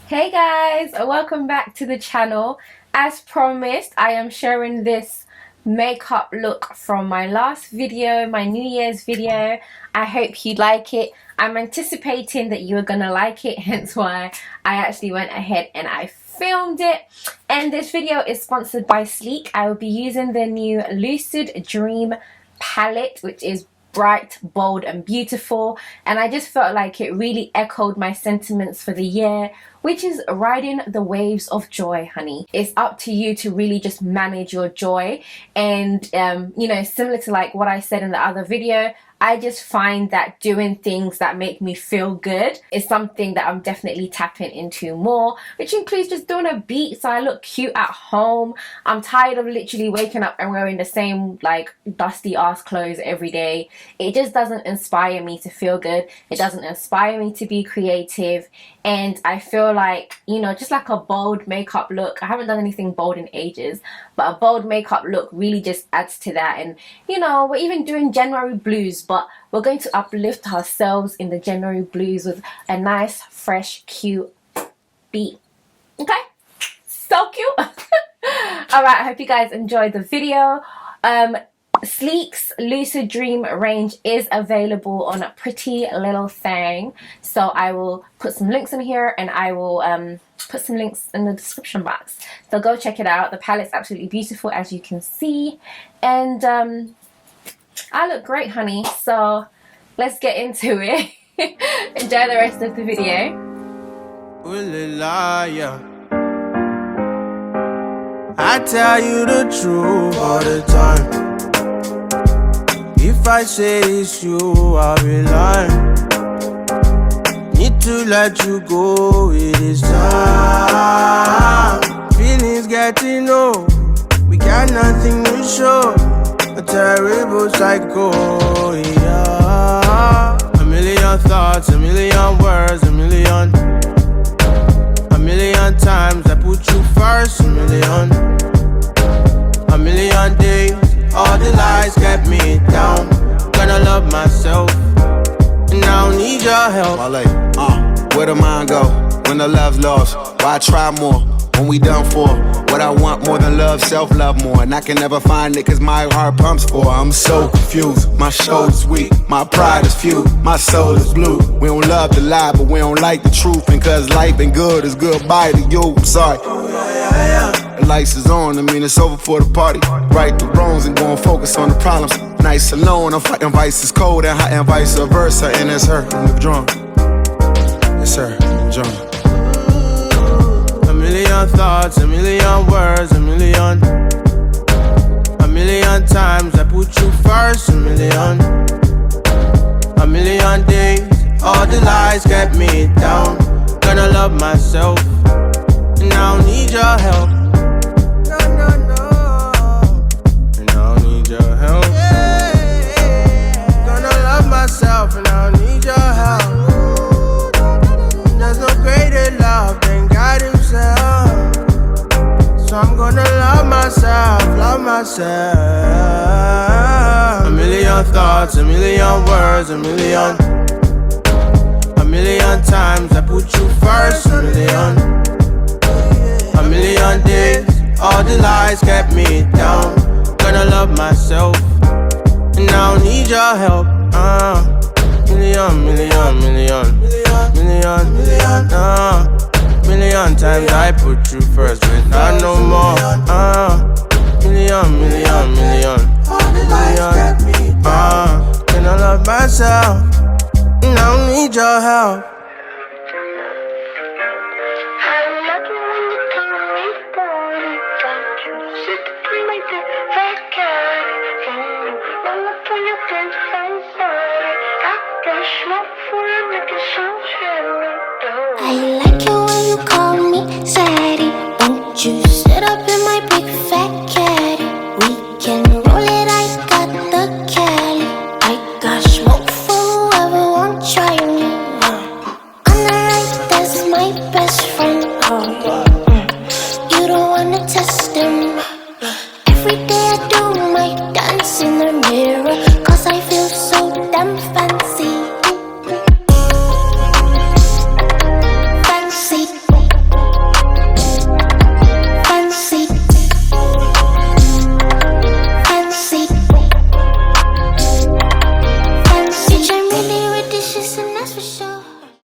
Hey guys, welcome back to the channel. As promised, I am sharing this makeup look from my last video, my New Year's video. I hope you like it. I'm anticipating that you're gonna like it, hence why I actually went ahead and I filmed it. And this video is sponsored by Sleek. I will be using the new Lucid Dream palette, which is bright, bold and beautiful, and I just felt like it really echoed my sentiments for the year, which is riding the waves of joy, honey. It's up to you to really just manage your joy. And you know, similar to like what I said in the other video, I just find that doing things that make me feel good is something that I'm definitely tapping into more, which includes just doing a beat so I look cute at home. I'm tired of literally waking up and wearing the same like dusty ass clothes every day. It just doesn't inspire me to feel good. It doesn't inspire me to be creative. And I feel like, you know, just like a bold makeup look, I haven't done anything bold in ages, but a bold makeup look really just adds to that. And you know, we're even doing January blues, but we're going to uplift ourselves in the January blues with a nice, fresh, cute beat. Okay? So cute. Alright, I hope you guys enjoyed the video. Sleek's Lucid Dream range is available on PrettyLittleThing, so I will put some links in here and I will put some links in the description box, so go check it out. The palette's absolutely beautiful, as you can see, and I look great, honey, so let's get into it. Enjoy the rest of the video. I tell you the truth all the time. If I say it's you, I'll be lying. Need to let you go, it is time. Feelings getting old, we got nothing to show. A terrible psycho, yeah. A million thoughts, a million words, a million times I put you first, a million days. All the lies kept me down. Gonna love myself, and I don't need your help. Where the mind go when the love's lost? Why try more when we done for? What I want more than love, self-love more. And I can never find it cause my heart pumps for. I'm so confused, my shoulder's weak, my pride is few, my soul is blue. We don't love to lie, but we don't like the truth. And cause life ain't good, it's goodbye to you, I'm sorry. The lights is on, I mean it's over for the party. Right the wrongs and gon' focus on the problems. Nice alone, I'm fighting vices cold and hot and vice versa. And it's her in the drum. It's her in the drum. A million thoughts, a million words, a million times I put you first, a million days. All the lies kept me down. Gonna love myself, and I don't need your help. No. And I don't need your help. Gonna love myself, and I don't need your help. There's no greater love than God himself. So I'm gonna love myself, A million thoughts, a million words, a million times I put you first, a million days. All the lies kept me down. Gonna love myself, and I don't need your help. Million times I put you first, but not no more. Can I love myself, and I don't need your help. I like it when you call me Sadie. Won't you sit up in my big fat caddy? We can roll it, I got the Cali. I got smoke for whoever won't try me. On the right, that's my best friend. You don't wanna test him.